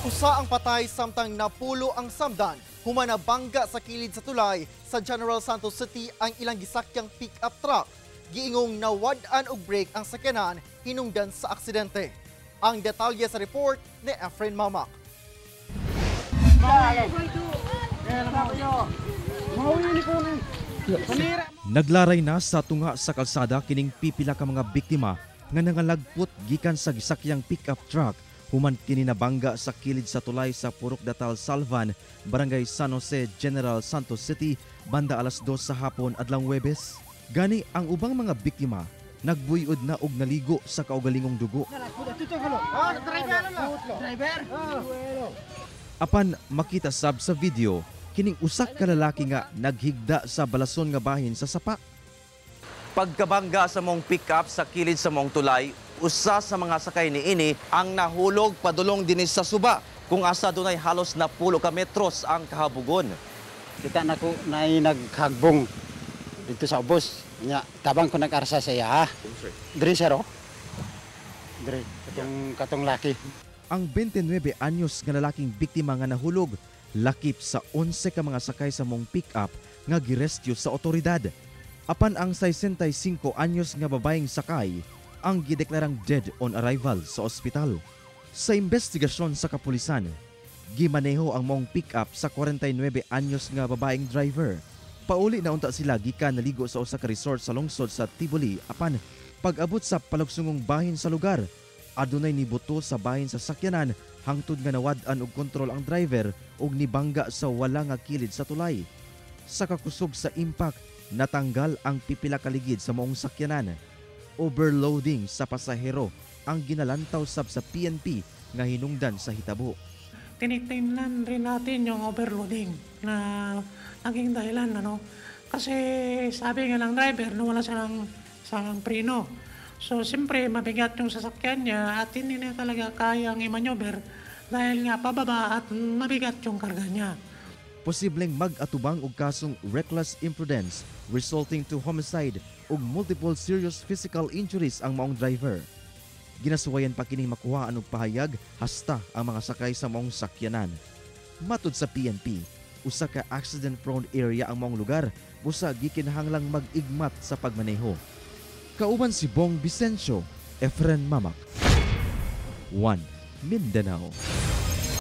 Usa ang patay samtang napulo ang samdan. Humanabangga sa kilid sa tulay sa General Santos City ang ilang gisakyang pick-up truck. Giingong nawad-an og brake ang sakyanan hinungdan sa aksidente. Ang detalye sa report ni Efren Mamak. Naglaray na sa tunga sa kalsada kining pipila ka mga biktima nga nangalagpot gikan sa gisakyang pick-up truck human kini nabangga sa kilid sa tulay sa Purok Datal Salvan, Barangay San Jose, General Santos City, banda alas 2 sa hapon adlang Huwebes. Gani ang ubang mga biktima nagbuyod na og naligo sa kaugalingong dugo. Apan makita sab sa video kining usak ka lalaki nga naghigda sa balason nga bahin sa sapa. Pagkabangga sa mong pick-up sa kilid sa mong tulay, usa sa mga sakay niini ang nahulog padulong dinis sa suba kung asa dunay halos na 10 ka metros ang kahabugon. Kita na ko na naghagbong dito sa ubos. Nya tabang ko nag-arsa sa iya. Diri sir. Diri katong laki. Ang 29 anyos nga lalaking biktima nga nahulog lakip sa 11 ka mga sakay sa mong pick-up nga girescue sa otoridad. Apan ang 65 anyos nga babaeng sakay ang gideklarang dead on arrival sa ospital. Sa investigasyon sa kapulisan, gimaneho ang mong pick-up sa 49 anyos nga babaeng driver. Pauli na unta sila gikan naligo sa usa ka resort sa lungsod sa Tiboli. Apan pag-abot sa palugsungong bahin sa lugar, adunay nibuto sa bahin sa sakyanan hangtod nga nawad-an og kontrol ang driver ug nibangga sa wala nga kilid sa tulay. Sa kakusog sa impact, natanggal ang pipila ka ligid sa maong sakyanan. Overloading sa pasahero ang ginalantaw sab sa PNP nga hinungdan sa hitabo. Tinitingnan rin natin yung overloading na naging dahilan, kasi sabi nga ng driver na wala silang preno. So siyempre mabigat yung sasakyan niya at hindi na talaga kayang i-maneuver dahil nga pababa at mabigat yung karga niya. Posibleng mag-atubang og kasong reckless imprudence resulting to homicide ug multiple serious physical injuries ang maong driver. Ginasuwayan pa kining makuhaan og pahayag hasta ang mga sakay sa maong sakyanan. Matud sa PNP, usa ka accident-prone area ang maong lugar, busa gikinahanglang mag-igmat sa pagmaneho. Kauban si Bong Vicencio, Efren Mamak, 1 Mindanao.